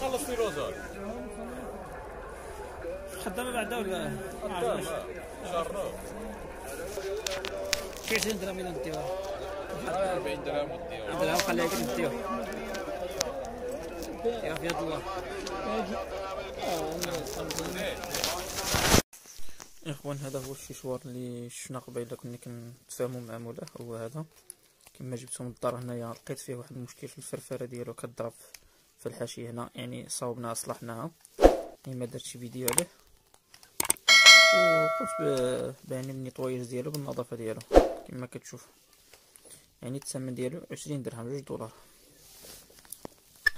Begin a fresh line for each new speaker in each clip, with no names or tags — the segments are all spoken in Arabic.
خلصتي روزار
خدامه بعدا ولا
خدامه شهر
شي 20 درهم الا نديوها
40 درهم وديها
درهم خليها لك نديوها يا في يد الله اخوان. هذا هو الشيشوار اللي شفنا قبيله كنا كنتفاهموا مع مولاه. هو هذا كما جبته من الدار هنايا لقيت فيه واحد المشكل في الفرفره ديالو كضرب في الحاشيه هنا، يعني صاوبناها صلحناها، يعني ما درتش فيديو عليه، وقمت يعني بالنيطواياج ديالو بالنظافه ديالو كما كتشوف. يعني الثمن ديالو 20 درهم $2.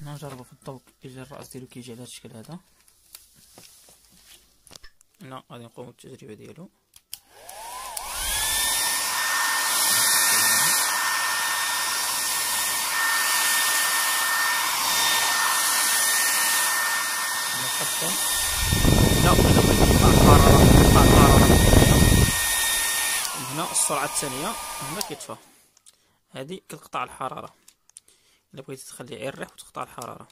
انا نجربو في الضوء كيجي الراس ديالو كيجي على هذا الشكل هذا. هنا غادي نقومو بالتجربه ديالو. هنا هنا السرعه الثانيه هنا كيطفى، هذه كتقطع الحراره. الا بغيتي تخليه يريح وتقطع الحراره.